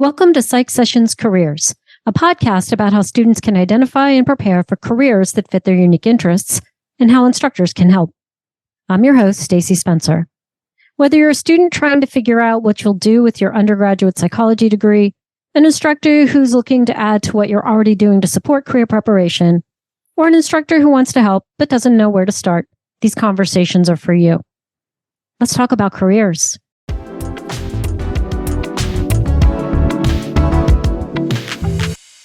Welcome to Psych Sessions Careers, a podcast about how students can identify and prepare for careers that fit their unique interests and how instructors can help. I'm your host, Stacey Spencer. Whether you're a student trying to figure out what you'll do with your undergraduate psychology degree, an instructor who's looking to add to what you're already doing to support career preparation, or an instructor who wants to help but doesn't know where to start, these conversations are for you. Let's talk about careers.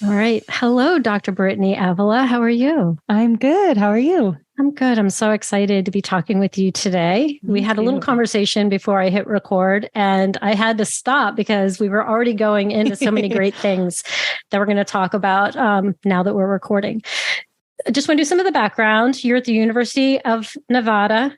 All right. Hello, Dr. Brittany Avila. How are you? I'm good. How are you? I'm good. I'm so excited to be talking with you today. We had a little conversation before I hit record, and I had to stop because we were already going into so many great things that we're going to talk about now that we're recording. I just want to do some of the background. You're at the University of Nevada,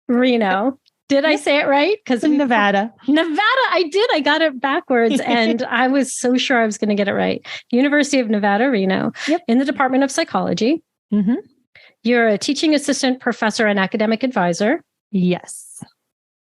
Reno. Did I say it right? Because Nevada. I did. I got it backwards. And I was so sure I was going to get it right. University of Nevada, Reno, in the Department of Psychology. Mm-hmm. You're a teaching assistant professor and academic advisor. Yes.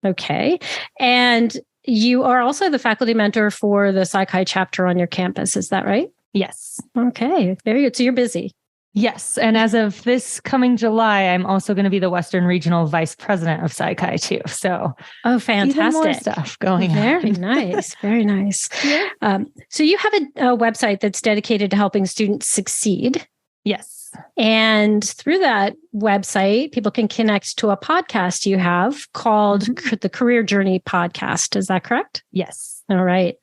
Okay. And you are also the faculty mentor for the Psych chapter on your campus. Is that right? Yes. Okay. Very good. So you're busy. Yes. And as of this coming July, I'm also going to be the Western Regional Vice President of Psych too. So, fantastic. Even more stuff going on. Very nice. Very nice. Yeah. So you have a website that's dedicated to helping students succeed. Yes. And through that website, people can connect to a podcast you have called the Career Journey Podcast. Is that correct? Yes. All right.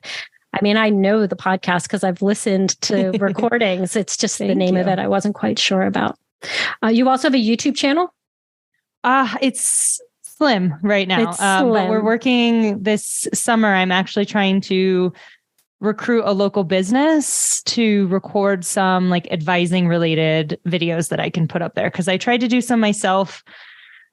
I mean, I know the podcast because I've listened to recordings. It's just the name of it I wasn't quite sure about. You also have a YouTube channel? It's slim right now. It's slim. But we're working this summer. I'm actually trying to recruit a local business to record some like advising related videos that I can put up there. Because I tried to do some myself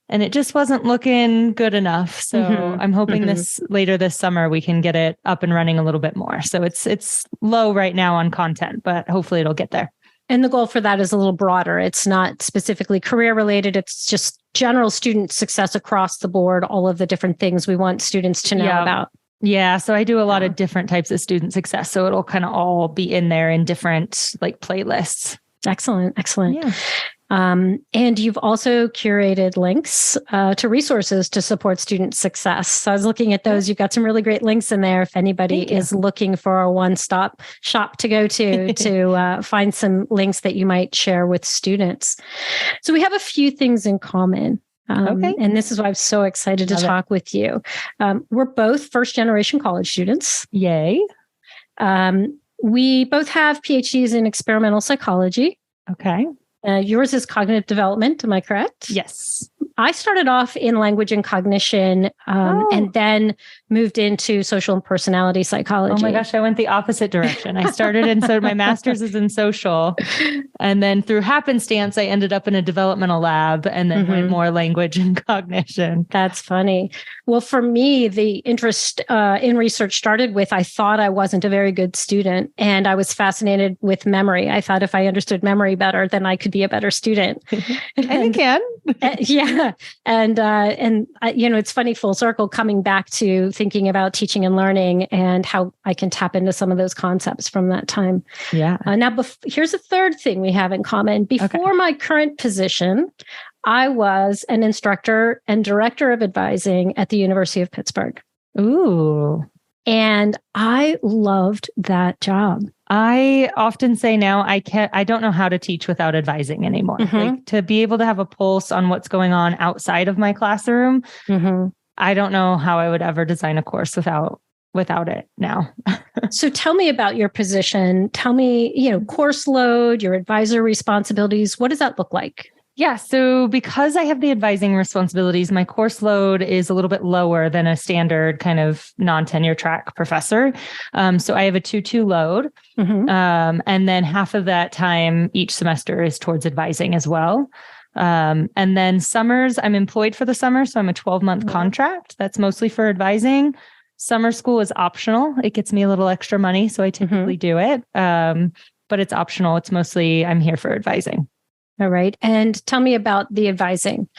and it just wasn't looking good enough. So I'm hoping later this summer, we can get it up and running a little bit more. So it's low right now on content, but hopefully it'll get there. And the goal for that is a little broader. It's not specifically career related. It's just general student success across the board, all of the different things we want students to know about. Yeah. So I do a lot of different types of student success. So it'll kind of all be in there in different like playlists. Excellent. Excellent. Yeah. And you've also curated links to resources to support student success. So I was looking at those. You've got some really great links in there if anybody is looking for a one-stop shop to go to find some links that you might share with students. So we have a few things in common. And this is why I'm so excited to talk with you. We're both first-generation college students. Yay. We both have PhDs in experimental psychology. Okay. Yours is cognitive development. Am I correct? Yes. I started off in language and cognition and then moved into social and personality psychology. Oh my gosh, I went the opposite direction. I started my master's is in social. And then through happenstance, I ended up in a developmental lab and then went more language and cognition. That's funny. Well, for me, the interest in research started with, I thought I wasn't a very good student and I was fascinated with memory. I thought if I understood memory better, then I could be a better student. And you can. Yeah. And it's funny, full circle, coming back to thinking about teaching and learning and how I can tap into some of those concepts from that time. Yeah. Now, here's a third thing we have in common. Before my current position, I was an instructor and director of advising at the University of Pittsburgh. Ooh. And I loved that job. I often say now I don't know how to teach without advising anymore. Like to be able to have a pulse on what's going on outside of my classroom. I don't know how I would ever design a course without it now. So tell me about your position. Tell me, course load, your advisor responsibilities. What does that look like? Yeah. So because I have the advising responsibilities, my course load is a little bit lower than a standard kind of non-tenure track professor. So I have a 2-2 load. And then half of that time each semester is towards advising as well. And then summers, I'm employed for the summer. So I'm a 12-month contract. That's mostly for advising. Summer school is optional. It gets me a little extra money. So I typically do it. But it's optional. It's mostly I'm here for advising. All right. And tell me about the advising.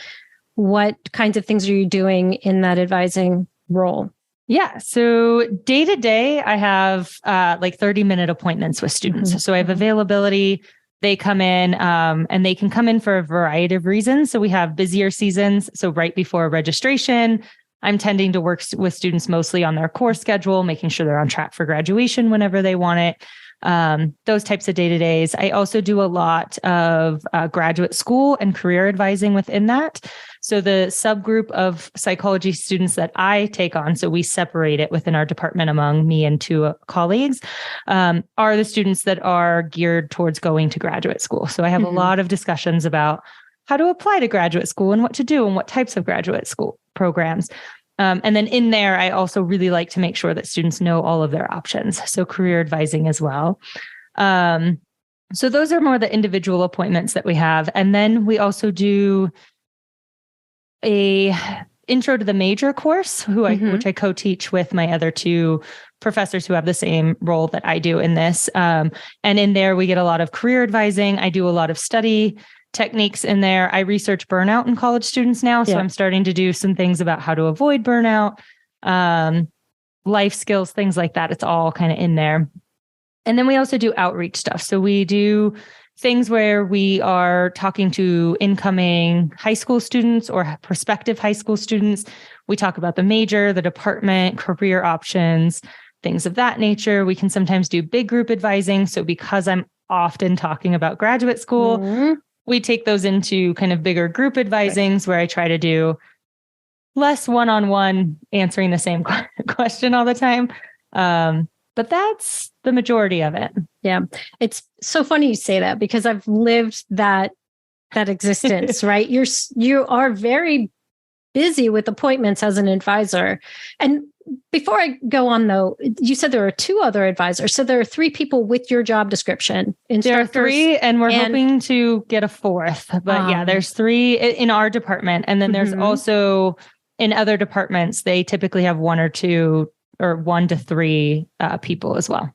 What kinds of things are you doing in that advising role? Yeah. So day to day, I have like 30-minute appointments with students. So I have availability. They come in and they can come in for a variety of reasons. So we have busier seasons. So right before registration, I'm tending to work with students mostly on their course schedule, making sure they're on track for graduation whenever they want it. Those types of day-to-days. I also do a lot of graduate school and career advising within that. So the subgroup of psychology students that I take on, so we separate it within our department among me and two colleagues, are the students that are geared towards going to graduate school. So I have a lot of discussions about how to apply to graduate school and what to do and what types of graduate school programs. And then in there, I also really like to make sure that students know all of their options. So career advising as well. So those are more the individual appointments that we have. And then we also do a intro to the major course, which I co-teach with my other two professors who have the same role that I do in this. And in there, we get a lot of career advising. I do a lot of study techniques in there. I research burnout in college students now. So I'm starting to do some things about how to avoid burnout, life skills, things like that. It's all kind of in there. And then we also do outreach stuff. So we do things where we are talking to incoming high school students or prospective high school students. We talk about the major, the department, career options, things of that nature. We can sometimes do big group advising. So because I'm often talking about graduate school, we take those into kind of bigger group advisings where I try to do less one-on-one answering the same question all the time. But that's the majority of it. Yeah. It's so funny you say that because I've lived that existence, right? You are very busy with appointments as an advisor. And before I go on though, you said there are two other advisors. So there are three people with your job description. There are three and we're hoping to get a fourth, but yeah, there's three in our department. And then there's also in other departments, they typically have one or two or 1 to 3 people as well.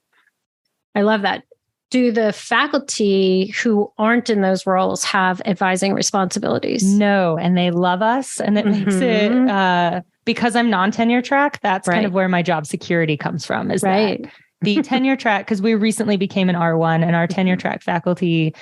I love that. Do the faculty who aren't in those roles have advising responsibilities? No, and they love us. And it makes it, because I'm non-tenure track, that's kind of where my job security comes from, is that the tenure track, because we recently became an R1 and our tenure track faculty,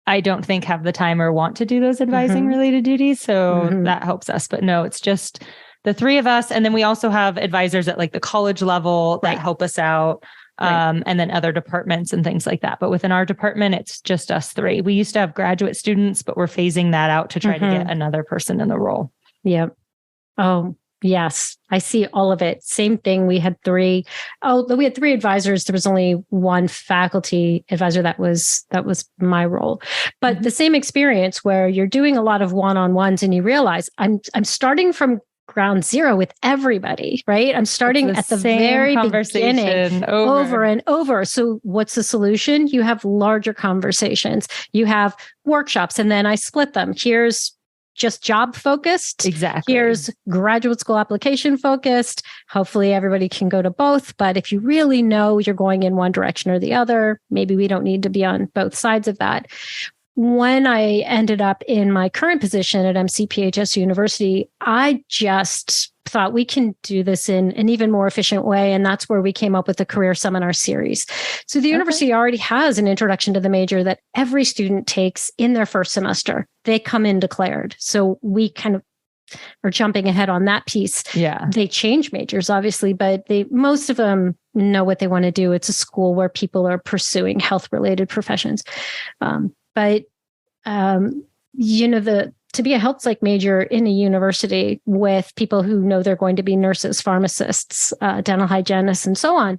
I don't think have the time or want to do those advising related duties. So that helps us. But no, it's just the three of us. And then we also have advisors at like the college level that help us out. And then other departments and things like that. But within our department, it's just us three. We used to have graduate students, but we're phasing that out to try to get another person in the role. Yep. Oh, yes. I see all of it. Same thing. We had three. We had 3 advisors. There was only 1 faculty advisor. That was my role. But the same experience where you're doing a lot of one-on-ones and you realize I'm starting from ground zero with everybody, right? I'm starting at the very beginning over and over. So what's the solution? You have larger conversations. You have workshops, and then I split them. Here's just job focused. Exactly. Here's graduate school application focused. Hopefully everybody can go to both. But if you really know you're going in one direction or the other, maybe we don't need to be on both sides of that. When I ended up in my current position at MCPHS University, I just thought we can do this in an even more efficient way. And that's where we came up with the career seminar series. So the university already has an introduction to the major that every student takes in their first semester. They come in declared. So we kind of are jumping ahead on that piece. Yeah. They change majors, obviously, but most of them know what they want to do. It's a school where people are pursuing health-related professions. To be a health psych major in a university with people who know they're going to be nurses, pharmacists, dental hygienists, and so on,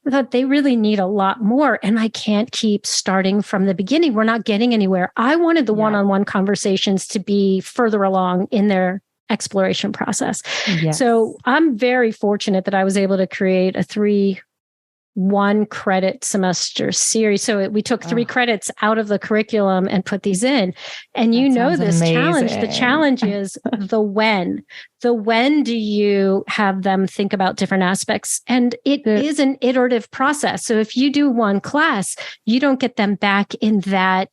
I thought they really need a lot more. And I can't keep starting from the beginning. We're not getting anywhere. I wanted the one-on-one conversations to be further along in their exploration process. Yes. So I'm very fortunate that I was able to create a 3-1 credit semester series. So we took 3 credits out of the curriculum and put these in. And you know this challenge. The challenge is the when. The when do you have them think about different aspects? And it is an iterative process. So if you do one class, you don't get them back in that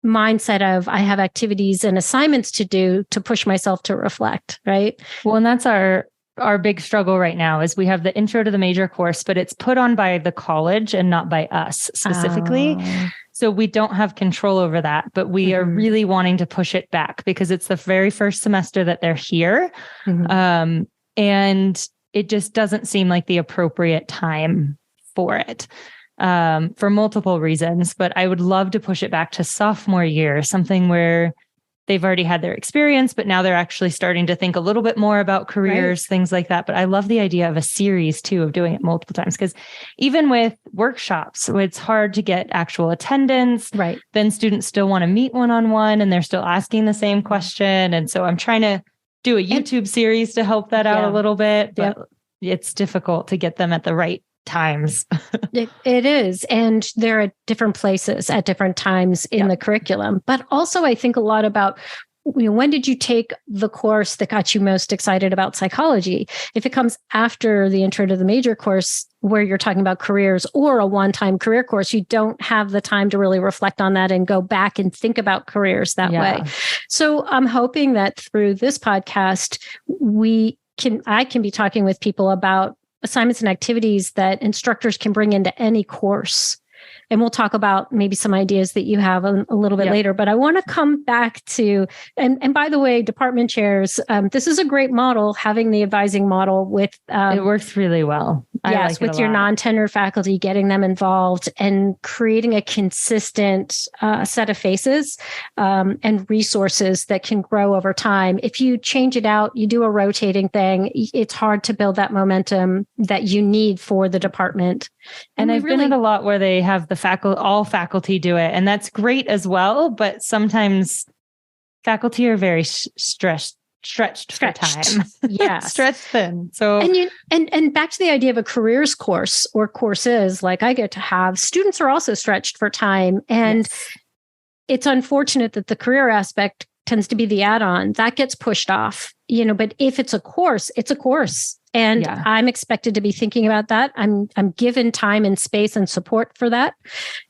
mindset of I have activities and assignments to do to push myself to reflect, right? Well, and that's our our big struggle right now is we have the intro to the major course, but it's put on by the college and not by us specifically. Oh. So we don't have control over that, but we are really wanting to push it back because it's the very first semester that they're here. And it just doesn't seem like the appropriate time for it, for multiple reasons. But I would love to push it back to sophomore year, something where they've already had their experience, but now they're actually starting to think a little bit more about careers, things like that. But I love the idea of a series too, of doing it multiple times, because even with workshops, it's hard to get actual attendance. Right. Then students still want to meet one-on-one and they're still asking the same question. And so I'm trying to do a YouTube series to help that out a little bit, but it's difficult to get them at the right times. It is. And they're at different places at different times in the curriculum. But also, I think a lot about, when did you take the course that got you most excited about psychology? If it comes after the intro to the major course, where you're talking about careers, or a one-time career course, you don't have the time to really reflect on that and go back and think about careers that way. So I'm hoping that through this podcast, I can be talking with people about assignments and activities that instructors can bring into any course. And we'll talk about maybe some ideas that you have a little bit later. But I want to come back to, and by the way, department chairs, this is a great model, having the advising model with... it works really well. Yes, with your non-tenure faculty, getting them involved and creating a consistent set of faces and resources that can grow over time. If you change it out, you do a rotating thing, it's hard to build that momentum that you need for the department. And I've been at a lot where they have all faculty do it. And that's great as well. But sometimes faculty are very stretched for time. Yeah. Stretched thin. So and back to the idea of a careers course or courses like I get to have, students are also stretched for time. And it's unfortunate that the career aspect tends to be the add-on that gets pushed off, but if it's a course, it's a course. And I'm expected to be thinking about that. I'm given time and space and support for that.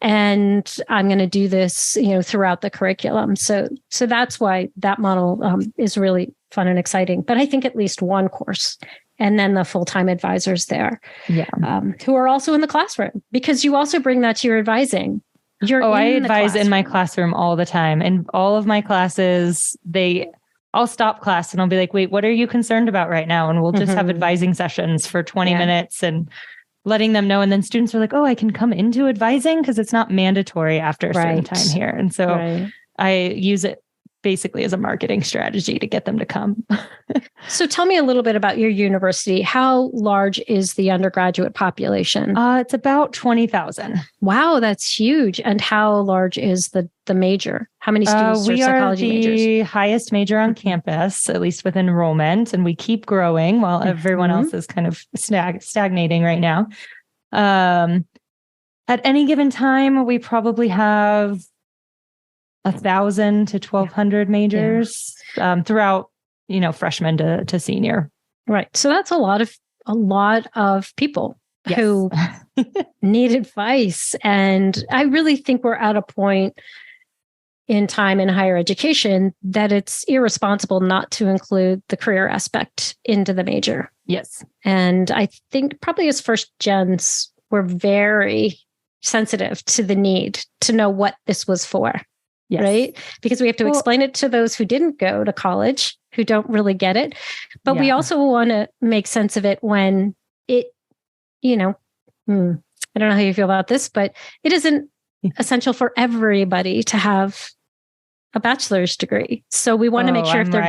And I'm going to do this, throughout the curriculum. So that's why that model is really fun and exciting. But I think at least one course, and then the full-time advisors there, who are also in the classroom, because you also bring that to your advising. I advise in my classroom all the time. In all of my classes, I'll stop class and I'll be like, wait, what are you concerned about right now? And we'll just have advising sessions for 20 minutes and letting them know. And then students are like, oh, I can come into advising because it's not mandatory after a certain time here. And so I use it basically as a marketing strategy to get them to come. So tell me a little bit about your university. How large is the undergraduate population? It's about 20,000. Wow, that's huge. And how large is the major? How many students are psychology majors? We are the highest major on campus, at least with enrollment, and we keep growing while everyone else is kind of stagnating right now. At any given time, we probably have 1,000 to 1,200 majors throughout, freshman to senior. Right. So that's a lot of people who need advice. And I really think we're at a point in time in higher education that it's irresponsible not to include the career aspect into the major. Yes. And I think probably as first gens, we're very sensitive to the need to know what this was for. Yes. Right? Because we have to explain it to those who didn't go to college, who don't really get it. But we also want to make sense of it when it, I don't know how you feel about this, but it isn't essential for everybody to have a bachelor's degree. So we want to make sure if they're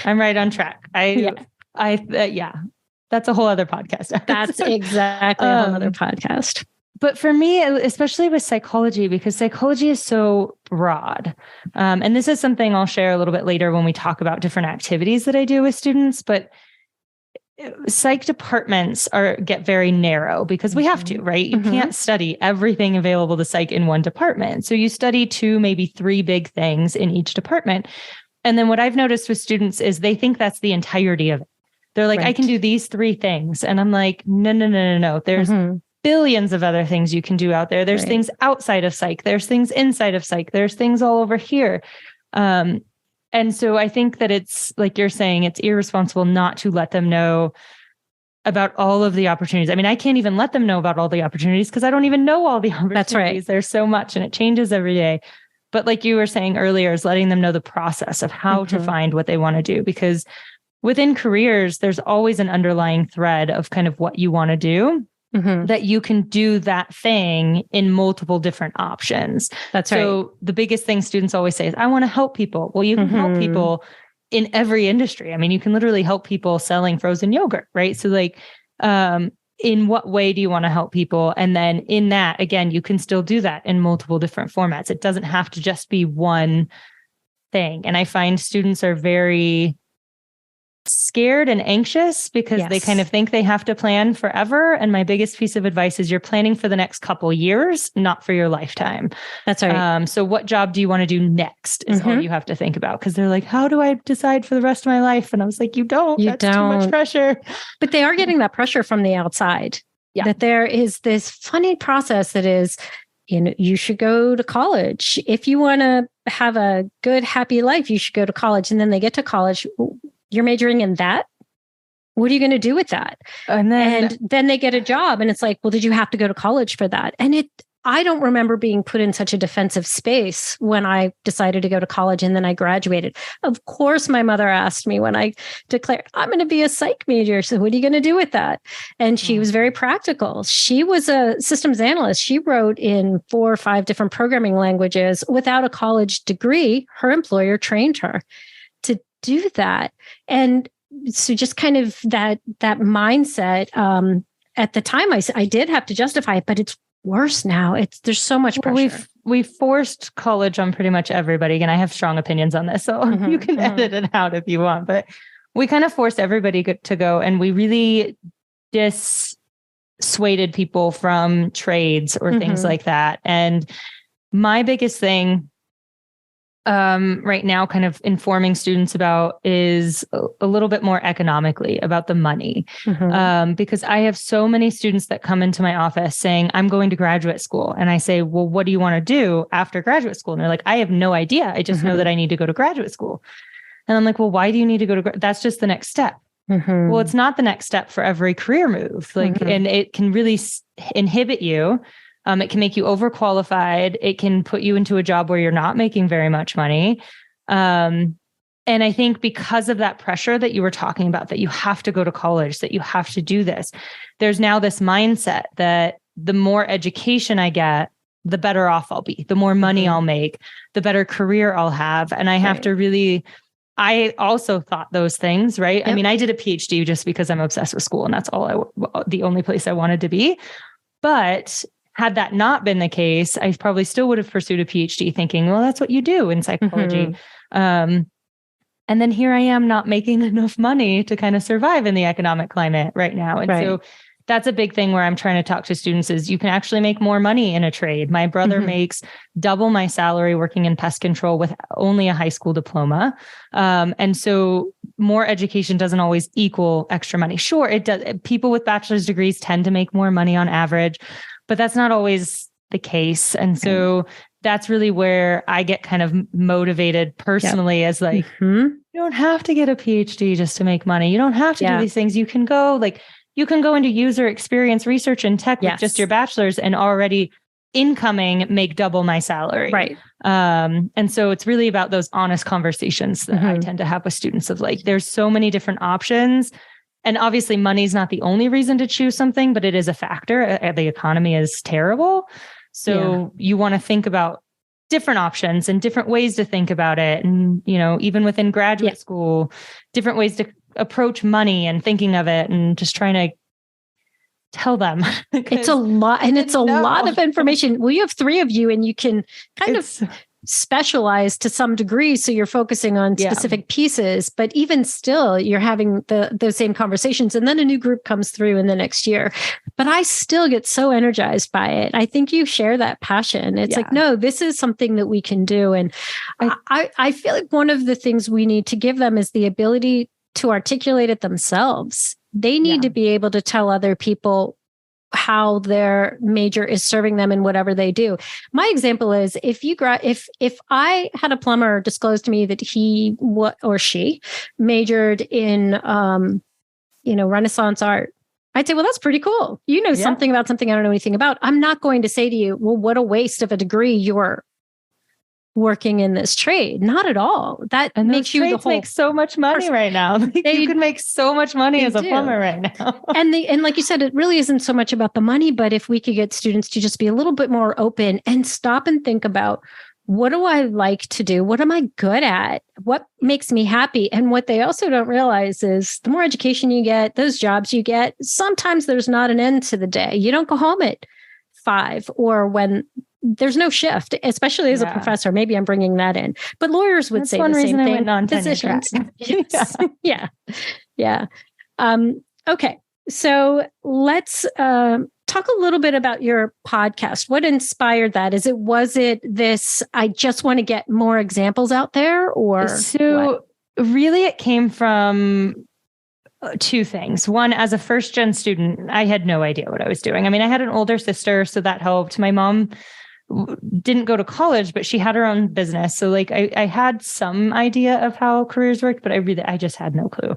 I'm right on track. That's a whole other podcast. That's exactly a whole other podcast. But for me, especially with psychology, because psychology is so broad, and this is something I'll share a little bit later when we talk about different activities that I do with students, but psych departments get very narrow because we have to, right? You can't study everything available to psych in one department. So you study 2, maybe 3 big things in each department. And then what I've noticed with students is they think that's the entirety of it. They're like, I can do these 3 things. And I'm like, no. There's billions of other things you can do out there. There's things outside of psych. There's things inside of psych. There's things all over here. And so I think that it's like you're saying, it's irresponsible not to let them know about all of the opportunities. I mean, I can't even let them know about all the opportunities because I don't even know all the opportunities. That's right. There's so much and it changes every day. But like you were saying earlier, is letting them know the process of how to find what they want to do. Because within careers, there's always an underlying thread of kind of what you want to do, that you can do that thing in multiple different options. That's right. So the biggest thing students always say is, I want to help people. Well, you can help people in every industry. I mean, you can literally help people selling frozen yogurt, right? So like, in what way do you want to help people? And then in that, again, you can still do that in multiple different formats. It doesn't have to just be one thing. And I find students are very scared and anxious because they kind of think they have to plan forever. And my biggest piece of advice is you're planning for the next couple years, not for your lifetime. That's right. So what job do you want to do next is all you have to think about. Because they're like, how do I decide for the rest of my life? And I was like, that's too much pressure. But they are getting that pressure from the outside. Yeah. That there is this funny process that is, you should go to college. If you want to have a good, happy life, you should go to college. And then they get to college. You're majoring in that? What are you going to do with that? And then they get a job and it's like, well, did you have to go to college for that? And I don't remember being put in such a defensive space when I decided to go to college and then I graduated. Of course, my mother asked me when I declared, I'm going to be a psych major. So what are you going to do with that? And she was very practical. She was a systems analyst. She wrote in 4 or 5 different programming languages without a college degree. Her employer trained her to do that. And so just kind of that mindset, at the time I did have to justify it, but it's worse now. There's so much pressure. We've forced college on pretty much everybody. And I have strong opinions on this, so you can edit it out if you want, but we kind of forced everybody to go. And we really dissuaded people from trades or things like that. And my biggest thing right now kind of informing students about is a little bit more economically about the money. Because I have so many students that come into my office saying, I'm going to graduate school. And I say, well, what do you want to do after graduate school? And they're like, I have no idea. I just know that I need to go to graduate school. And I'm like, well, why do you need to go to that's just the next step. Well, it's not the next step for every career move. And it can really inhibit you. It can make you overqualified. It can put you into a job where you're not making very much money. And I think because of that pressure that you were talking about, that you have to go to college, that you have to do this, there's now this mindset that the more education I get, the better off I'll be, the more money I'll make, the better career I'll have. And I have to really, I also thought those things, right? Yep. I mean, I did a PhD just because I'm obsessed with school and that's the only place I wanted to be. But had that not been the case, I probably still would have pursued a PhD thinking, well, that's what you do in psychology. And then here I am not making enough money to kind of survive in the economic climate right now. And so that's a big thing where I'm trying to talk to students is you can actually make more money in a trade. My brother makes double my salary working in pest control with only a high school diploma. And so more education doesn't always equal extra money. Sure, it does. People with bachelor's degrees tend to make more money on average, but that's not always the case. And so that's really where I get kind of motivated personally as like, you don't have to get a PhD just to make money. You don't have to do these things. You can go into user experience research and tech with just your bachelor's and already incoming make double my salary. Right. And so it's really about those honest conversations that I tend to have with students of like, there's so many different options. And obviously money is not the only reason to choose something, but it is a factor. The economy is terrible. So you want to think about different options and different ways to think about it. And, even within graduate school, different ways to approach money and thinking of it and just trying to tell them. It's a lot. And it's a lot of information. Well, you have 3 of you and you can kind of specialize to some degree. So you're focusing on specific pieces, but even still you're having those same conversations. And then a new group comes through in the next year, but I still get so energized by it. I think you share that passion. It's like, no, this is something that we can do. And I feel like one of the things we need to give them is the ability to articulate it themselves. They need to be able to tell other people how their major is serving them in whatever they do. My example is if I had a plumber disclose to me that he or she majored in Renaissance art, I'd say, well, that's pretty cool. You know something about something I don't know anything about. I'm not going to say to you, well, what a waste of a degree you're working in this trade. Not at all. That makes you the whole make so much money right now. You can make so much money as a plumber right now. And like you said, it really isn't so much about the money, but if we could get students to just be a little bit more open and stop and think about, what do I like to do? What am I good at? What makes me happy? And what they also don't realize is the more education you get, those jobs you get, sometimes there's not an end to the day. You don't go home at 5 or when there's no shift, especially as a professor. Maybe I'm bringing that in, but lawyers would say the same thing. Physicians. Yes. Yeah. Okay. So let's talk a little bit about your podcast. What inspired that? Was it this, I just want to get more examples out there, or? So really it came from two things. One, as a first gen student, I had no idea what I was doing. I mean, I had an older sister, so that helped. My mom didn't go to college, but she had her own business. So like I had some idea of how careers worked, but I just had no clue.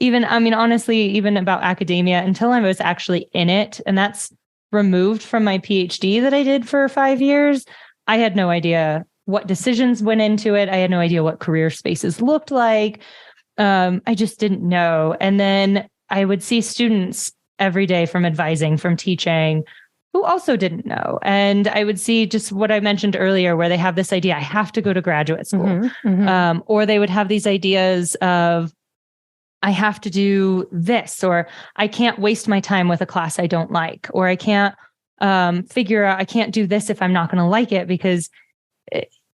Honestly, even about academia until I was actually in it. And that's removed from my PhD that I did for 5 years. I had no idea what decisions went into it. I had no idea what career spaces looked like. I just didn't know. And then I would see students every day from advising, from teaching, who also didn't know. And I would see just what I mentioned earlier, where they have this idea, I have to go to graduate school. Or they would have these ideas of, I have to do this, or I can't waste my time with a class I don't like, or I can't figure out, I can't do this if I'm not going to like it, because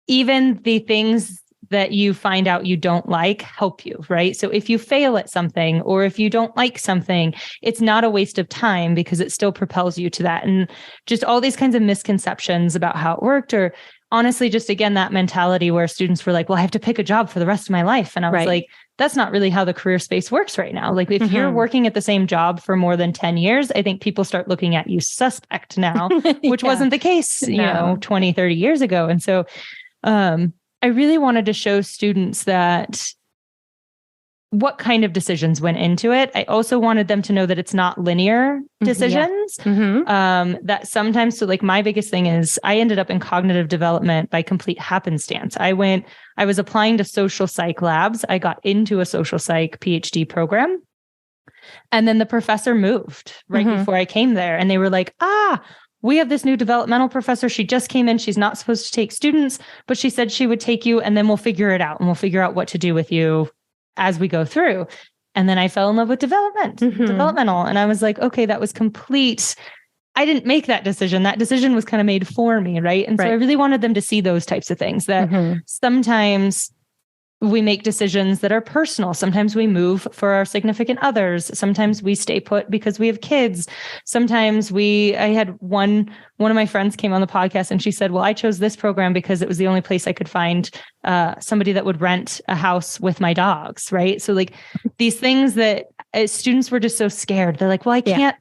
even the things that you find out you don't like help you, right? So if you fail at something, or if you don't like something, it's not a waste of time because it still propels you to that. And just all these kinds of misconceptions about how it worked, or honestly, just again, that mentality where students were like, well, I have to pick a job for the rest of my life. And I was like, that's not really how the career space works right now. Like if you're working at the same job for more than 10 years, I think people start looking at you suspect now, which wasn't the case, 20, 30 years ago. And so, I really wanted to show students that what kind of decisions went into it. I also wanted them to know that it's not linear decisions. That sometimes, so like my biggest thing is I ended up in cognitive development by complete happenstance. I was applying to social psych labs. I got into a social psych PhD program. And then the professor moved right before I came there. And they were like, we have this new developmental professor. She just came in. She's not supposed to take students, but she said she would take you, and then we'll figure it out, and we'll figure out what to do with you as we go through. And then I fell in love with developmental. And I was like, okay, that was complete. I didn't make that decision. That decision was kind of made for me. Right. And so I really wanted them to see those types of things, that sometimes we make decisions that are personal. Sometimes we move for our significant others. Sometimes we stay put because we have kids. Sometimes I had one of my friends came on the podcast and she said, well, I chose this program because it was the only place I could find somebody that would rent a house with my dogs. Right. So like these things that students were just so scared. They're like, well, I can't.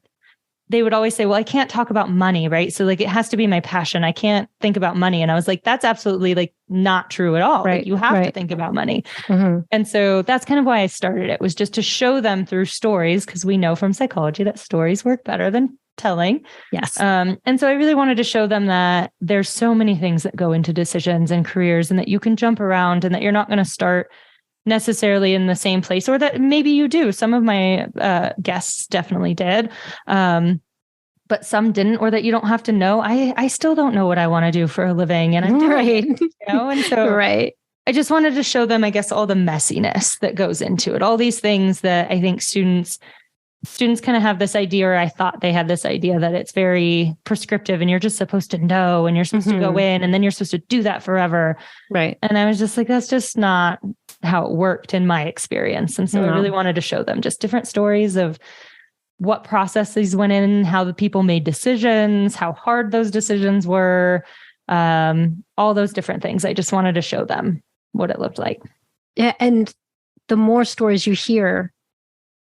They would always say, well, I can't talk about money, right? So like, it has to be my passion. I can't think about money. And I was like, that's absolutely like not true at all. Right. Like, you have to think about money. And so that's kind of why I started it, was just to show them through stories, because we know from psychology that stories work better than telling. Yes. And so I really wanted to show them that there's so many things that go into decisions and careers, and that you can jump around, and that you're not going to start necessarily in the same place, or that maybe you do. Some of my guests definitely did, but some didn't, or that you don't have to know. I still don't know what I want to do for a living, and I'm doing it, and so I just wanted to show them, I guess, all the messiness that goes into it, all these things that I think students kind of have this idea, or I thought they had this idea, that it's very prescriptive and you're just supposed to know, and you're supposed to go in, and then you're supposed to do that forever. Right. And I was just like, that's just not how it worked in my experience. And so I really wanted to show them just different stories of what processes went in, how the people made decisions, how hard those decisions were, all those different things. I just wanted to show them what it looked like. Yeah. And the more stories you hear,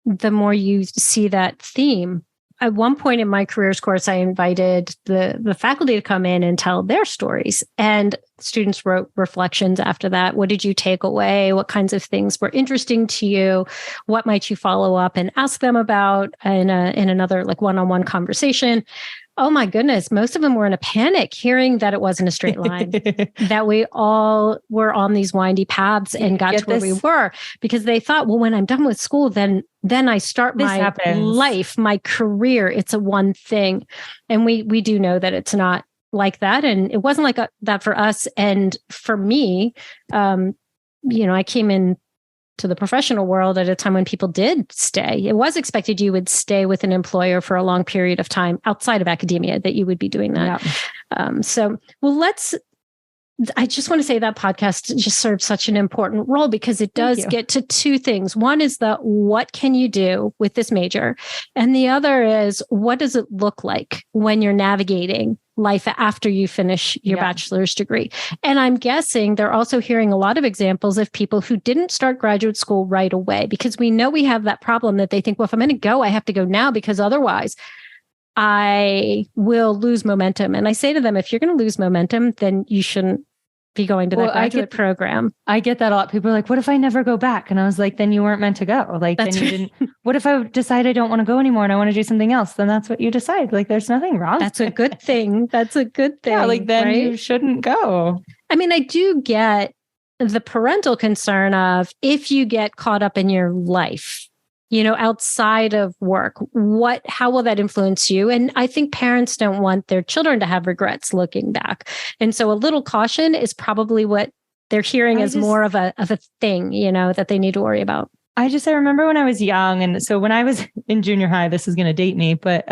the more you see that theme at one point in my careers course, I invited the faculty to come in and tell their stories. And students wrote reflections after that. What did you take away? What kinds of things were interesting to you? What might you follow up and ask them about in another like one-on-one conversation? Oh my goodness. Most of them were in a panic hearing that it wasn't a straight line, that we all were on these windy paths and got to where we were, because they thought, well, when I'm done with school, then I start my life, my career. It's a one thing. And we do know that it's not like that. And it wasn't like that for us. And for me, I came in to the professional world at a time when people did stay. It was expected you would stay with an employer for a long period of time outside of academia, that you would be doing that. Yeah. I just want to say that podcast just serves such an important role, because it does get to two things. One is what can you do with this major? And the other is, what does it look like when you're navigating life after you finish your bachelor's degree? And I'm guessing they're also hearing a lot of examples of people who didn't start graduate school right away, because we know we have that problem that they think, well, if I'm going to go, I have to go now, because otherwise I will lose momentum. And I say to them, if you're going to lose momentum, then you shouldn't be going to that graduate program. I get that a lot. People are like, what if I never go back? And I was like, then you weren't meant to go. Like, then you didn't. What if I decide I don't want to go anymore and I want to do something else? Then that's what you decide. Like, there's nothing wrong. That's a good thing. That's a good thing. Yeah, like then you shouldn't go. I mean, I do get the parental concern of, if you get caught up in your life, outside of work, how will that influence you? And I think parents don't want their children to have regrets looking back. And so a little caution is probably what they're hearing as more of a thing, that they need to worry about. I remember when I was young. And so when I was in junior high, this is going to date me, but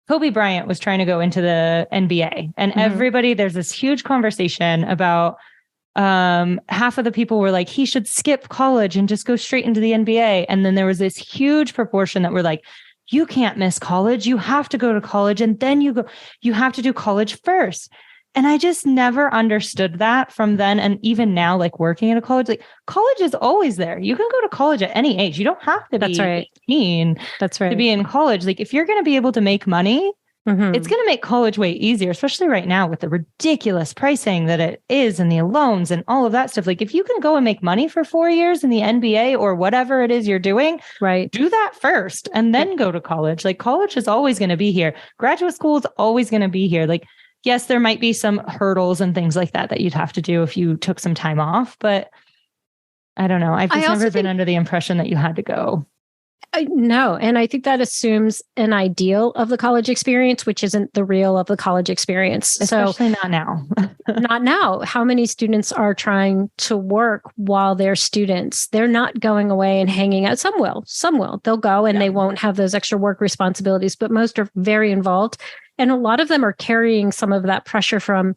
Kobe Bryant was trying to go into the NBA, and everybody, there's this huge conversation about half of the people were like, he should skip college and just go straight into the NBA. And then there was this huge proportion that were like, you can't miss college. You have to go to college. And then you have to do college first. And I just never understood that from then. And even now, like working at a college, like college is always there. You can go to college at any age. You don't have to be 18 to be in college. Like, if you're going to be able to make money, it's going to make college way easier, especially right now with the ridiculous pricing that it is, and the loans and all of that stuff. Like, if you can go and make money for 4 years in the NBA or whatever it is you're doing, do that first and then go to college. Like, college is always going to be here. Graduate school is always going to be here. Like, yes, there might be some hurdles and things like that you'd have to do if you took some time off, but I don't know. I've just never been under the impression that you had to go. No. And I think that assumes an ideal of the college experience, which isn't the real of the college experience. Especially not now. Not now. How many students are trying to work while they're students? They're not going away and hanging out. Some will. They'll go and they won't have those extra work responsibilities, but most are very involved. And a lot of them are carrying some of that pressure from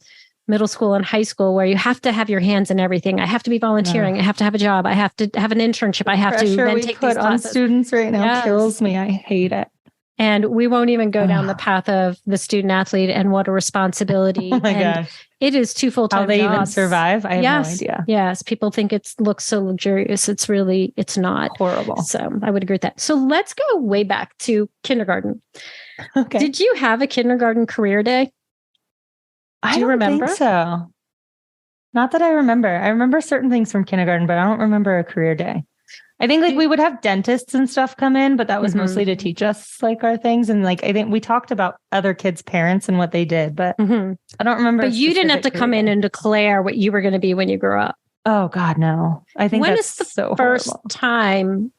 middle school and high school, where you have to have your hands in everything. I have to be volunteering. I have to have a job. I have to have an internship. I have to then take these classes. On students right now kills me. I hate it. And we won't even go down the path of the student athlete and what a responsibility. Oh my gosh. It is 2 full-time How they jobs. Even survive? I have no idea. Yes. People think it looks so luxurious. It's not. Horrible. So I would agree with that. So let's go way back to kindergarten. Okay. Did you have a kindergarten career day? Do you remember? Think so. Not that I remember. I remember certain things from kindergarten, but I don't remember a career day. I think like we would have dentists and stuff come in, but that was mostly to teach us like our things. And like, I think we talked about other kids' parents and what they did, but I don't remember. But you didn't have to come in and declare what you were going to be when you grew up. Oh God, no. I think when that's is the first time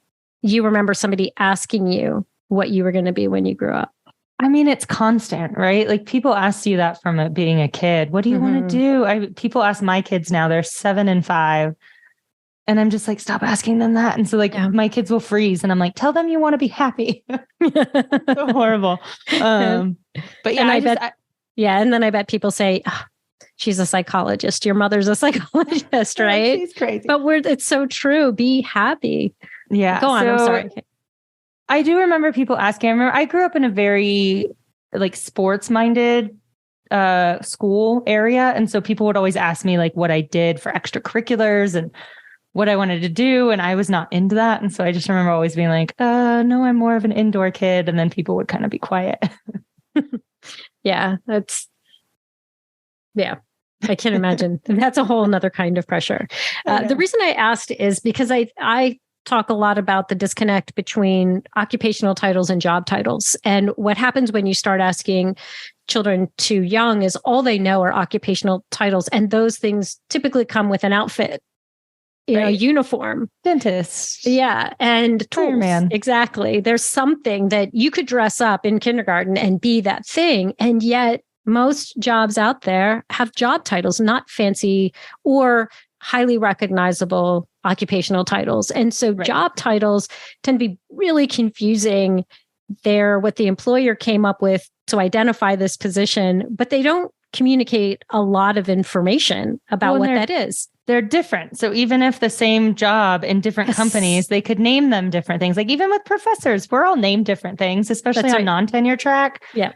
you remember somebody asking you what you were going to be when you grew up? I mean, it's constant, right? Like people ask you that from being a kid. What do you want to do? People ask my kids now, they're 7 and 5. And I'm just like, stop asking them that. And so like my kids will freeze and I'm like, tell them you want to be happy. So horrible. But yeah, and then I bet people say, oh, she's a psychologist. Your mother's a psychologist, right? She's crazy. But it's so true. Be happy. Yeah. Go on. I'm sorry. I do remember people asking. I remember I grew up in a very like sports minded school area. And so people would always ask me like what I did for extracurriculars and what I wanted to do. And I was not into that. And so I just remember always being like, no, I'm more of an indoor kid. And then people would kind of be quiet. Yeah, I can imagine. That's a whole nother kind of pressure. The reason I asked is because I talk a lot about the disconnect between occupational titles and job titles. And what happens when you start asking children too young is all they know are occupational titles. And those things typically come with an outfit, uniform. Dentist. Yeah. And tools. Fireman. Exactly. There's something that you could dress up in kindergarten and be that thing. And yet most jobs out there have job titles, not fancy or highly recognizable occupational titles. And so job titles tend to be really confusing. They're what the employer came up with to identify this position, but they don't communicate a lot of information about what that is. They're different. So even if the same job in different companies, they could name them different things. Like even with professors, we're all named different things, especially on non-tenure track. Yeah.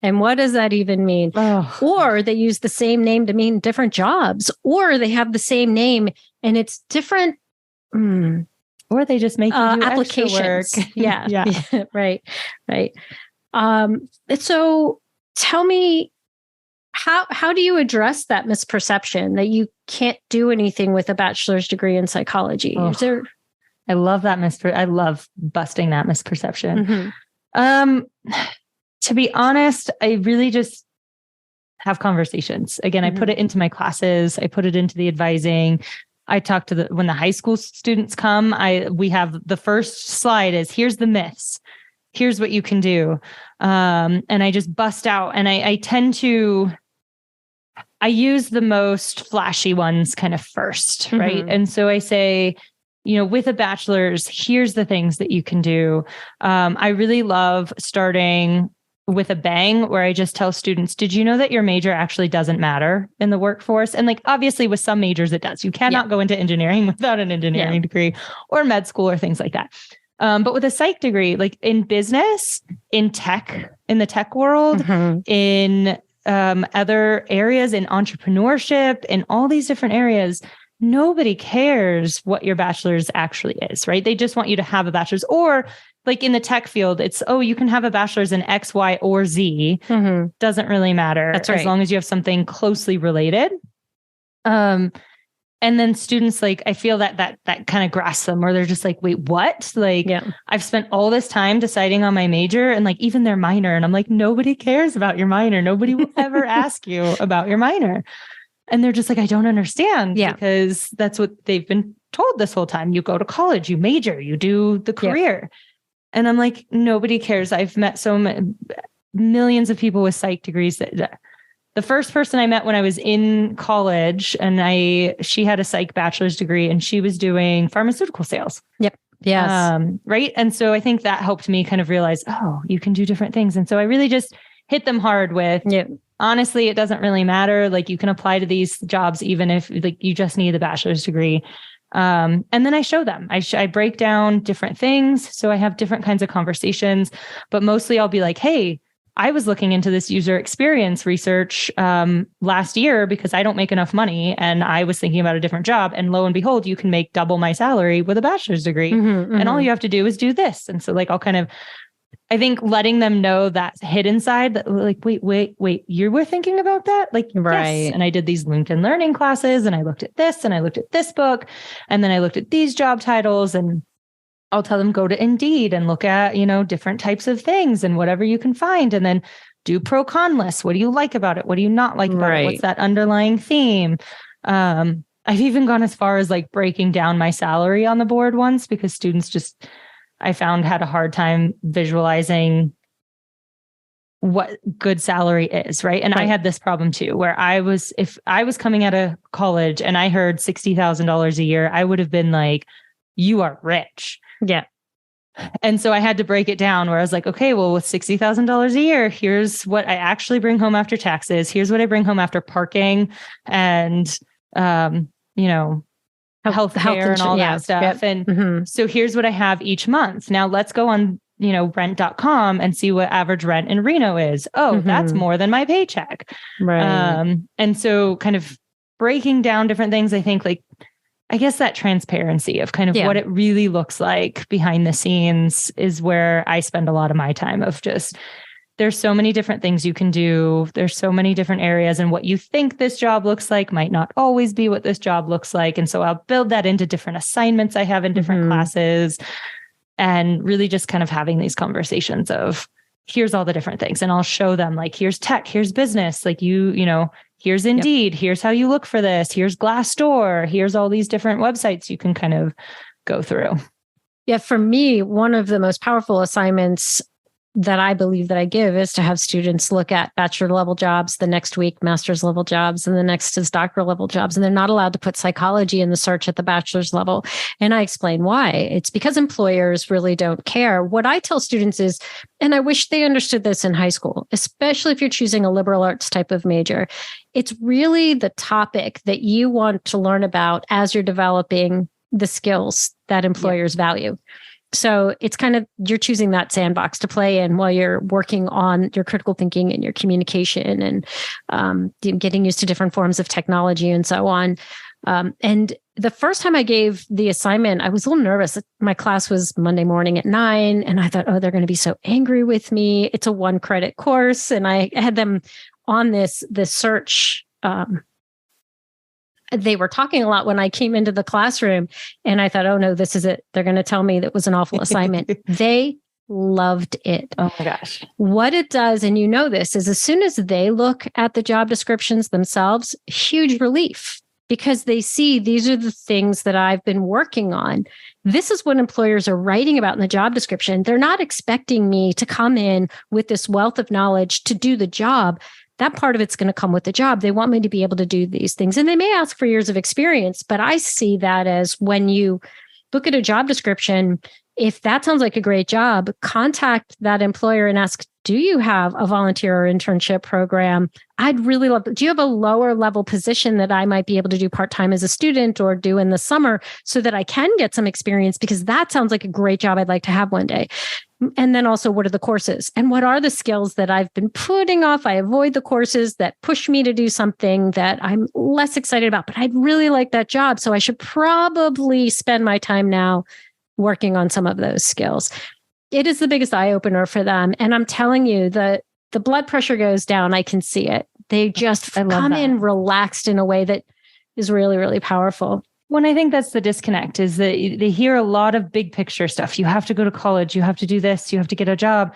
And what does that even mean? Oh. Or they use the same name to mean different jobs, or they have the same name and it's different. Or they just make you do applications. Extra work. Yeah. Right. So tell me, how do you address that misperception that you can't do anything with a bachelor's degree in psychology? I love that I love busting that misperception. Mm-hmm. To be honest, I really just have conversations. Again, I put it into my classes. I put it into the advising. I talk to when the high school students come, we have the first slide is here's the myths. Here's what you can do. And I just bust out and I use the most flashy ones kind of first, right? And so I say, with a bachelor's, here's the things that you can do. I really love starting with a bang where I just tell students, did you know that your major actually doesn't matter in the workforce? And obviously with some majors, it does. You cannot go into engineering without an engineering degree or med school or things like that. But with a psych degree, in business, in tech, in the tech world, in other areas, in entrepreneurship, in all these different areas, nobody cares what your bachelor's actually is, right? They just want you to have a bachelor's. Or in the tech field, it's, you can have a bachelor's in X, Y, or Z. Doesn't really matter. That's right. As long as you have something closely related. And then students, I feel that kind of grasps them, or they're just like, wait, what? I've spent all this time deciding on my major and even their minor. And I'm like, nobody cares about your minor. Nobody will ever ask you about your minor. And they're just like, I don't understand. Because that's what they've been told this whole time. You go to college, you major, you do the career. And I'm like, nobody cares. I've met millions of people with psych degrees the first person I met when I was in college, and she had a psych bachelor's degree, and she was doing pharmaceutical sales. Yep. Yes. Right. And so I think that helped me kind of realize, you can do different things. And so I really just hit them hard with, honestly, it doesn't really matter. You can apply to these jobs, even if you just need a bachelor's degree. And then I show them, I break down different things. So I have different kinds of conversations, but mostly I'll be like, hey, I was looking into this user experience research last year because I don't make enough money and I was thinking about a different job. And lo and behold, you can make double my salary with a bachelor's degree. And all you have to do is do this. And so I'll kind of, I think letting them know that hidden side that wait, you were thinking about that? Right. Yes. And I did these LinkedIn learning classes and I looked at this and I looked at this book and then I looked at these job titles, and I'll tell them, go to Indeed and look at, different types of things and whatever you can find. And then do pro con lists. What do you like about it? What do you not like about it? What's that underlying theme? I've even gone as far as breaking down my salary on the board once, because students I found had a hard time visualizing what good salary is. Right. And I had this problem too, where if I was coming out of college and I heard $60,000 a year, I would have been like, you are rich. Yeah. And so I had to break it down where I was like, okay, well, with $60,000 a year, here's what I actually bring home after taxes. Here's what I bring home after parking and, healthcare and all that stuff. And so here's what I have each month. Now let's go on, rent.com and see what average rent in Reno is. Oh, that's more than my paycheck. Right. And so kind of breaking down different things, I think I guess that transparency of kind of what it really looks like behind the scenes is where I spend a lot of my time of just, there's so many different things you can do. There's so many different areas, and what you think this job looks like might not always be what this job looks like. And so I'll build that into different assignments I have in different classes, and really just kind of having these conversations of here's all the different things. And I'll show them like, here's tech, here's business, like you know, here's Indeed, here's how you look for this, here's Glassdoor, here's all these different websites you can kind of go through. Yeah, for me, one of the most powerful assignments that I believe that I give is to have students look at bachelor level jobs, the next week master's level jobs, and the next is doctoral level jobs. And they're not allowed to put psychology in the search at the bachelor's level. And I explain why. It's because employers really don't care. What I tell students is, and I wish they understood this in high school, especially if you're choosing a liberal arts type of major, it's really the topic that you want to learn about as you're developing the skills that employers value. So it's kind of, you're choosing that sandbox to play in while you're working on your critical thinking and your communication and getting used to different forms of technology and so on. And the first time I gave the assignment, I was a little nervous. My class was Monday morning at 9, and I thought, oh, they're going to be so angry with me. It's a 1-credit course. And I had them on this search. They were talking a lot when I came into the classroom, and I thought, oh no, this is it. They're going to tell me that was an awful assignment. They loved it. Oh my gosh. What it does, and you know this, is as soon as they look at the job descriptions themselves, huge relief, because they see these are the things that I've been working on. This is what employers are writing about in the job description. They're not expecting me to come in with this wealth of knowledge to do the job. That part of it's going to come with the job. They want me to be able to do these things. And they may ask for years of experience, but I see that as when you look at a job description, if that sounds like a great job, contact that employer and ask, do you have a volunteer or internship program? I'd really love, do you have a lower level position that I might be able to do part-time as a student or do in the summer so that I can get some experience? Because that sounds like a great job I'd like to have one day. And then also, what are the courses and what are the skills that I've been putting off? I avoid the courses that push me to do something that I'm less excited about, but I'd really like that job. So I should probably spend my time now working on some of those skills. It is the biggest eye opener for them. And I'm telling you, the blood pressure goes down. I can see it. They just come in relaxed in a way that is really, really powerful. When I think that's the disconnect, is that they hear a lot of big picture stuff. You have to go to college, you have to do this, you have to get a job,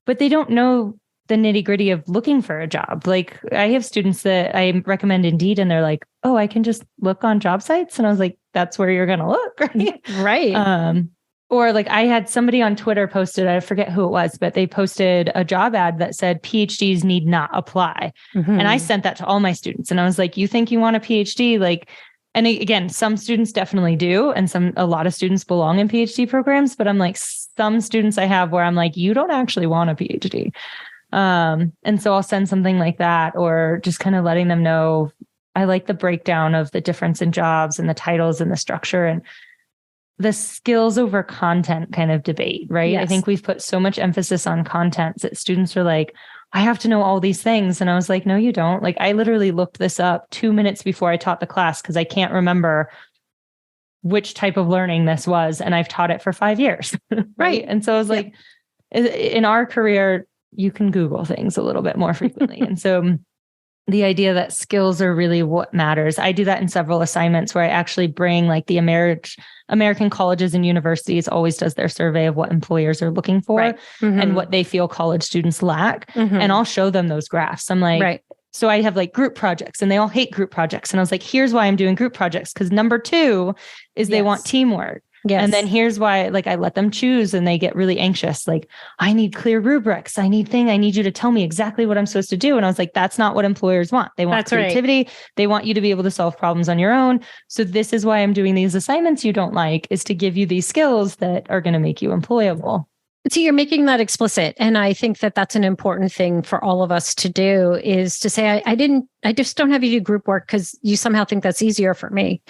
but they don't know the nitty gritty of looking for a job. Like I have students that I recommend Indeed and they're like, oh, I can just look on job sites. And I was like, that's where you're going to look. Right. Right. Or like I had somebody on Twitter posted, I forget who it was, but they posted a job ad that said PhDs need not apply. Mm-hmm. And I sent that to all my students. And I was like, you think you want a PhD? Like, and again, some students definitely do. And a lot of students belong in PhD programs, but I'm like, some students I have where I'm like, you don't actually want a PhD. And so I'll send something like that, or just kind of letting them know, I like the breakdown of the difference in jobs and the titles and the structure and the skills over content kind of debate, right? Yes. I think we've put so much emphasis on content that students are like, I have to know all these things. And I was like, no, you don't. Like, I literally looked this up 2 minutes before I taught the class because I can't remember which type of learning this was. And I've taught it for 5 years. Right. And so I was like, in our career, you can Google things a little bit more frequently. And so the idea that skills are really what matters. I do that in several assignments where I actually bring like the American colleges and universities always does their survey of what employers are looking for and what they feel college students lack. And I'll show them those graphs. I'm like, so I have like group projects and they all hate group projects. And I was like, here's why I'm doing group projects. Because number 2 is they want teamwork. Yes. And then here's why, like, I let them choose and they get really anxious. Like, I need clear rubrics. I need you to tell me exactly what I'm supposed to do. And I was like, that's not what employers want. They want creativity. Right. They want you to be able to solve problems on your own. So this is why I'm doing these assignments you don't like, is to give you these skills that are going to make you employable. So you're making that explicit. And I think that that's an important thing for all of us to do, is to say, I just don't have you do group work because you somehow think that's easier for me.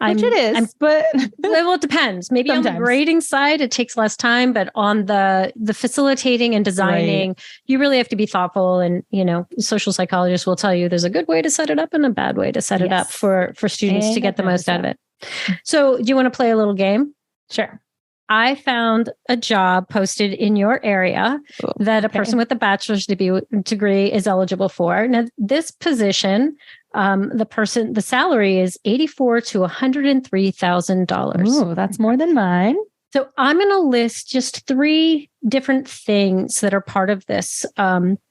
Which it is, but well, it depends. Maybe sometimes. On the grading side, it takes less time, but on the facilitating and designing, you really have to be thoughtful. And, social psychologists will tell you there's a good way to set it up and a bad way to set it up for students to get the most out of it. So do you want to play a little game? Sure. I found a job posted in your area that a person with a bachelor's degree is eligible for. Now, this position, the salary is $84,000 to $103,000. Oh, that's more than mine. So I'm going to list just 3 different things that are part of this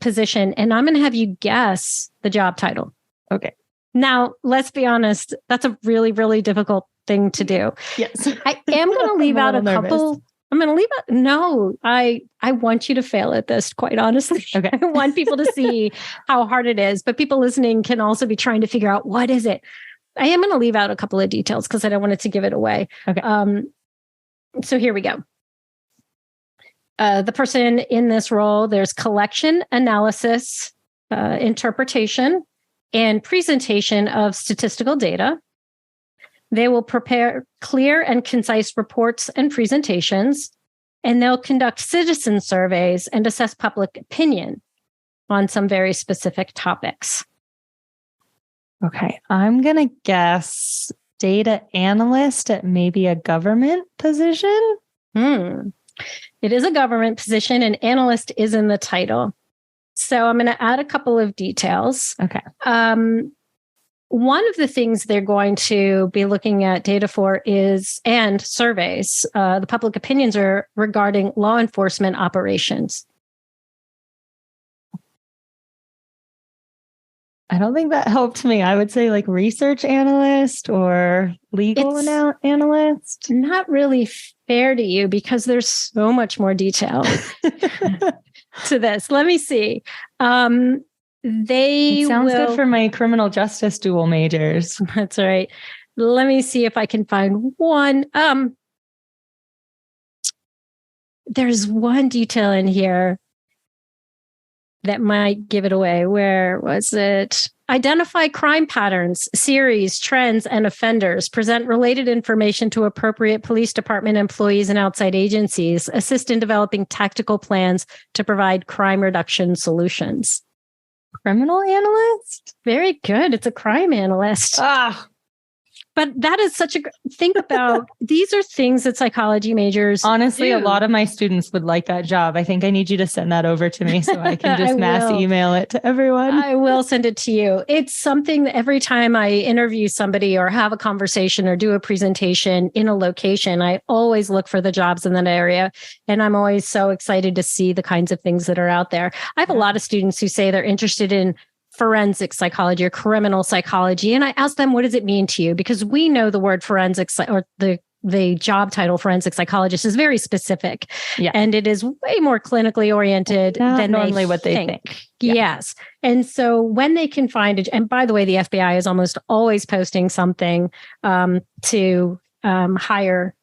position, and I'm going to have you guess the job title. Okay. Now, let's be honest, that's a really, really difficult thing to do. Yes. I am going to leave out a couple. I'm going to leave out. No, I want you to fail at this, quite honestly. Okay. I want people to see how hard it is, but people listening can also be trying to figure out what is it. I am going to leave out a couple of details because I don't want it to give it away. Okay. So here we go. The person in this role, there's collection, analysis, interpretation, and presentation of statistical data. They will prepare clear and concise reports and presentations, and they'll conduct citizen surveys and assess public opinion on some very specific topics. Okay. I'm going to guess data analyst at maybe a government position. It is a government position, and analyst is in the title. So I'm going to add a couple of details. Okay. One of the things they're going to be looking at data for and surveys, the public opinions are regarding law enforcement operations. I don't think that helped me. I would say like research analyst or legal analyst. Not really fair to you because there's so much more detail to this. Let me see. It sounds good for my criminal justice dual majors. That's right. Let me see if I can find one. There's one detail in here that might give it away. Where was it? Identify crime patterns, series, trends, and offenders. Present related information to appropriate police department employees and outside agencies. Assist in developing tactical plans to provide crime reduction solutions. Criminal analyst? Very good. It's a crime analyst. But that is think about, these are things that psychology majors honestly do. A lot of my students would like that job. I think I need you to send that over to me so I can just mass email it to everyone. I will send it to you. It's something that every time I interview somebody or have a conversation or do a presentation in a location, I always look for the jobs in that area. And I'm always so excited to see the kinds of things that are out there. I have a lot of students who say they're interested in forensic psychology or criminal psychology. And I ask them, what does it mean to you? Because we know the word forensic or the job title forensic psychologist is very specific. Yeah. And it is way more clinically oriented than normally what they think. Yeah. Yes. And so when they can find it, and by the way, the FBI is almost always posting something to hire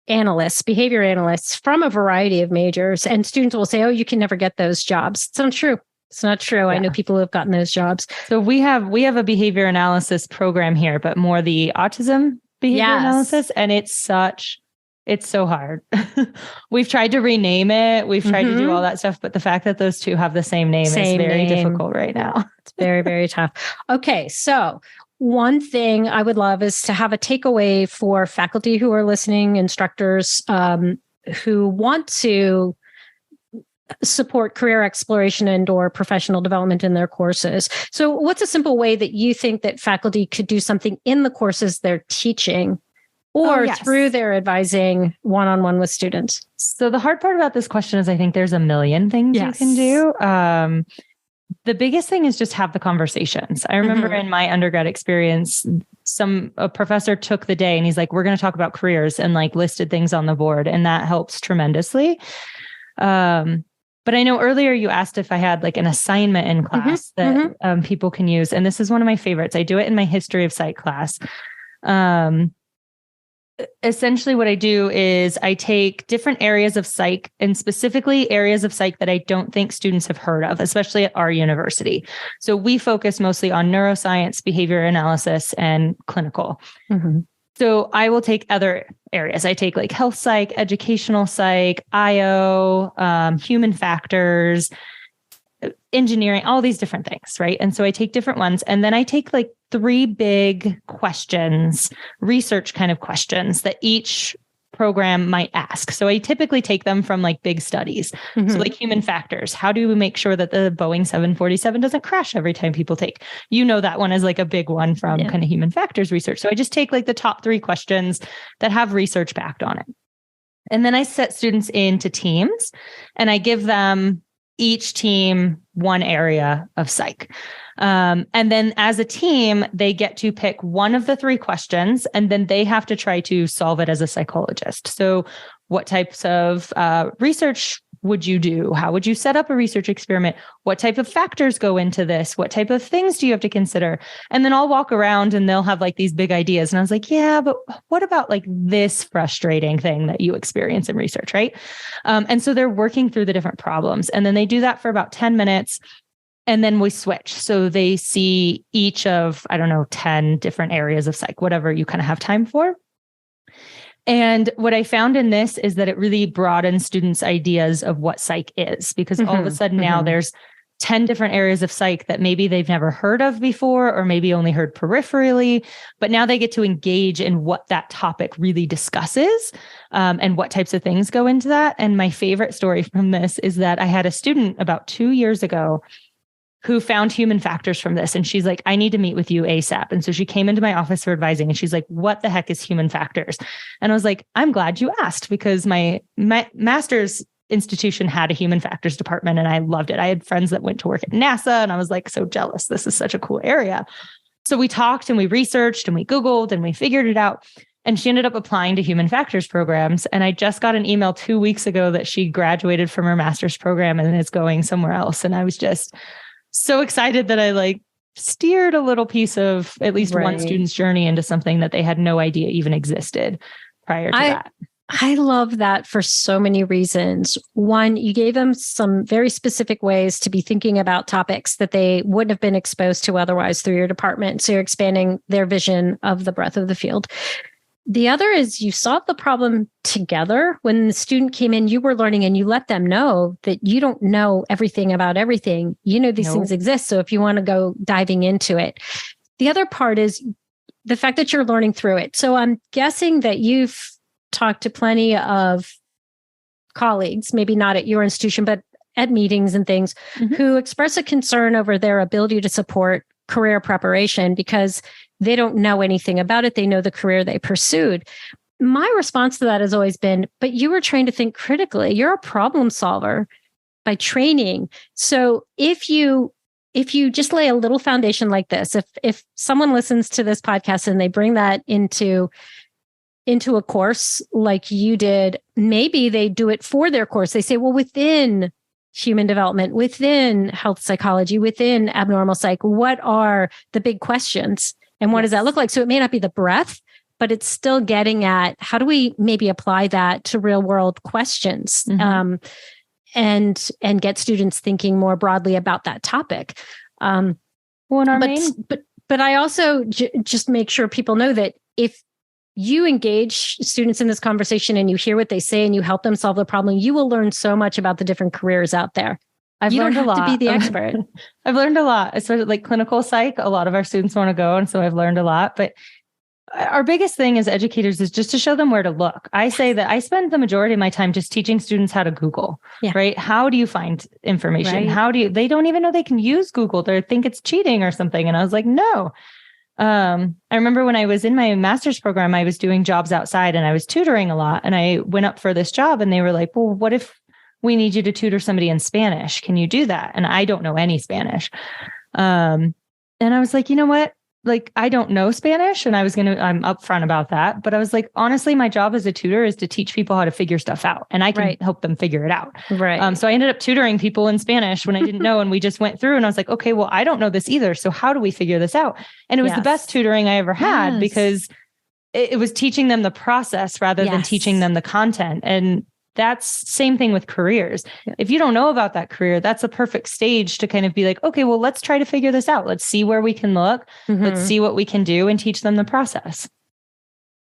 analysts, behavior analysts from a variety of majors. And students will say, oh, you can never get those jobs. It's untrue. It's not true. Yeah. I know people who have gotten those jobs. So we have a behavior analysis program here, but more the autism behavior analysis. And it's so hard. We've tried to rename it. We've tried to do all that stuff. But the fact that those two have the same name is very difficult right now. It's very, very tough. Okay. So one thing I would love is to have a takeaway for faculty who are listening, instructors who want to support career exploration and or professional development in their courses. So what's a simple way that you think that faculty could do something in the courses they're teaching or through their advising one-on-one with students? So the hard part about this question is I think there's a million things you can do. The biggest thing is just have the conversations. I remember in my undergrad experience, a professor took the day and he's like, we're going to talk about careers, and like listed things on the board. And that helps tremendously. But I know earlier you asked if I had like an assignment in class that people can use. And this is one of my favorites. I do it in my history of psych class. Essentially what I do is I take different areas of psych, and specifically areas of psych that I don't think students have heard of, especially at our university. So we focus mostly on neuroscience, behavior analysis, and clinical. So I will take other areas. I take like health psych, educational psych, IO, human factors, engineering, all these different things, right? And so I take different ones. And then I take like 3 big questions, research kind of questions that each program might ask. So I typically take them from like big studies. So like human factors. How do we make sure that the Boeing 747 doesn't crash every time people take? You know, that one is like a big one from kind of human factors research. So I just take like the top 3 questions that have research backed on it. And then I set students into teams and I give them each team one area of psych. And then as a team, they get to pick one of the 3 questions, and then they have to try to solve it as a psychologist. So what types of research would you do? How would you set up a research experiment? What type of factors go into this? What type of things do you have to consider? And then I'll walk around and they'll have like these big ideas. And I was like, yeah, but what about like this frustrating thing that you experience in research, right? And so they're working through the different problems. And then they do that for about 10 minutes. And then we switch. So they see each of, 10 different areas of psych, whatever you kind of have time for. And what I found in this is that it really broadens students' ideas of what psych is, because all of a sudden now there's 10 different areas of psych that maybe they've never heard of before, or maybe only heard peripherally, but now they get to engage in what that topic really discusses, and what types of things go into that. And my favorite story from this is that I had a student about 2 years ago who found human factors from this. And she's like, I need to meet with you ASAP. And so she came into my office for advising and she's like, what the heck is human factors? And I was like, I'm glad you asked, because my master's institution had a human factors department and I loved it. I had friends that went to work at NASA and I was like, so jealous. This is such a cool area. So we talked and we researched and we Googled and we figured it out. And she ended up applying to human factors programs. And I just got an email 2 weeks ago that she graduated from her master's program and is going somewhere else. And I was just so excited that I like steered a little piece of at least one student's journey into something that they had no idea even existed prior to that. I love that for so many reasons. One, you gave them some very specific ways to be thinking about topics that they wouldn't have been exposed to otherwise through your department. So you're expanding their vision of the breadth of the field. The other is you solved the problem together. When the student came in, you were learning and you let them know that you don't know everything about everything. You know, these things exist. So if you want to go diving into it. The other part is the fact that you're learning through it. So I'm guessing that you've talked to plenty of colleagues, maybe not at your institution, but at meetings and things, who express a concern over their ability to support career preparation because they don't know anything about it. They know the career they pursued. My response to that has always been, but you were trained to think critically. You're a problem solver by training. So if you just lay a little foundation like this, if someone listens to this podcast and they bring that into a course like you did, maybe they do it for their course. They say, well, within human development, within health psychology, within abnormal psych, what are the big questions? And what does that look like? So it may not be the breadth, but it's still getting at how do we maybe apply that to real world questions, and get students thinking more broadly about that topic. But I also just make sure people know that if you engage students in this conversation and you hear what they say and you help them solve the problem, you will learn so much about the different careers out there. You don't have to be the expert. I've learned a lot, especially like clinical psych. A lot of our students want to go. And so I've learned a lot. But our biggest thing as educators is just to show them where to look. I say that I spend the majority of my time just teaching students how to Google, right? How do you find information? They don't even know they can use Google. They think it's cheating or something. And I was like, no. I remember when I was in my master's program, I was doing jobs outside and I was tutoring a lot. And I went up for this job and they were like, well, what if we need you to tutor somebody in Spanish? Can you do that? And I don't know any Spanish. And I was like, you know what? Like, I don't know Spanish and I'm upfront about that. But I was like, honestly, my job as a tutor is to teach people how to figure stuff out and I can help them figure it out. Right. So I ended up tutoring people in Spanish when I didn't know. And we just went through and I was like, okay, well, I don't know this either. So how do we figure this out? And it was the best tutoring I ever had because it was teaching them the process rather than teaching them the content. And that's same thing with careers. If you don't know about that career, that's a perfect stage to kind of be like, okay, well, let's try to figure this out. Let's see where we can look. Let's see what we can do and teach them the process.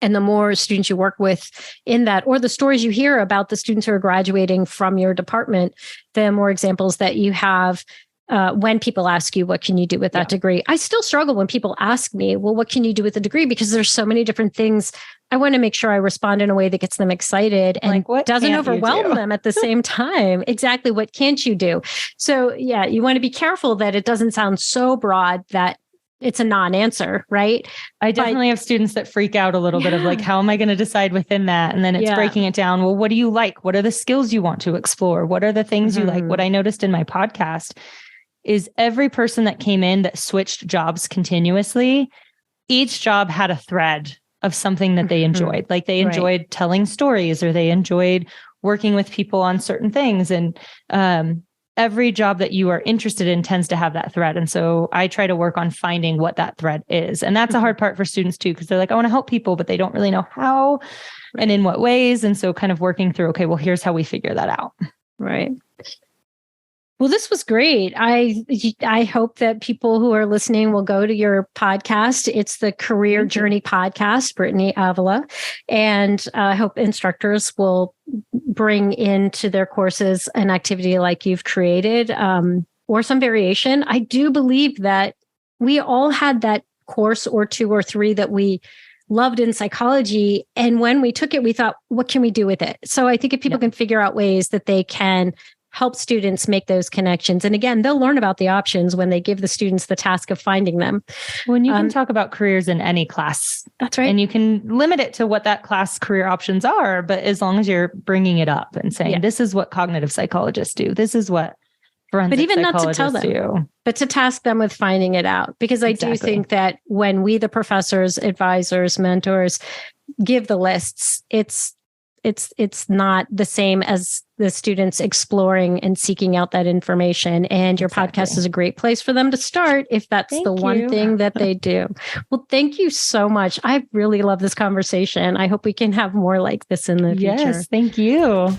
And the more students you work with in that, or the stories you hear about the students who are graduating from your department, the more examples that you have when people ask you, what can you do with that degree? I still struggle when people ask me, well, what can you do with the degree? Because there's so many different things. I want to make sure I respond in a way that gets them excited and doesn't overwhelm them at the same time. Exactly. What can't you do? So you want to be careful that it doesn't sound so broad that it's a non-answer, right? I definitely have students that freak out a little bit of like, how am I going to decide within that? And then it's breaking it down. Well, what do you like? What are the skills you want to explore? What are the things you like? What I noticed in my podcast is every person that came in that switched jobs continuously, each job had a thread of something that they enjoyed. Like they enjoyed telling stories, or they enjoyed working with people on certain things. And every job that you are interested in tends to have that thread. And so I try to work on finding what that thread is. And that's a hard part for students too, because they're like, I want to help people, but they don't really know how and in what ways. And so kind of working through, okay, well, here's how we figure that out. Right. Well, this was great. I hope that people who are listening will go to your podcast. It's the Career Journey Podcast, Brittany Avila. And I hope instructors will bring into their courses an activity like you've created, or some variation. I do believe that we all had that course or 2 or 3 that we loved in psychology. And when we took it, we thought, what can we do with it? So I think if people can figure out ways that they can help students make those connections. And again, they'll learn about the options when they give the students the task of finding them. When you can talk about careers in any class. That's right. And you can limit it to what that class career options are, but as long as you're bringing it up and saying, this is what cognitive psychologists do. This is what forensic psychologists do. But even not to tell them, but to task them with finding it out. Because I do think that when we, the professors, advisors, mentors, give the lists, it's not the same as the students exploring and seeking out that information. And your podcast is a great place for them to start if that's one thing that they do. Well, thank you so much. I really love this conversation. I hope we can have more like this in the future. Yes, thank you.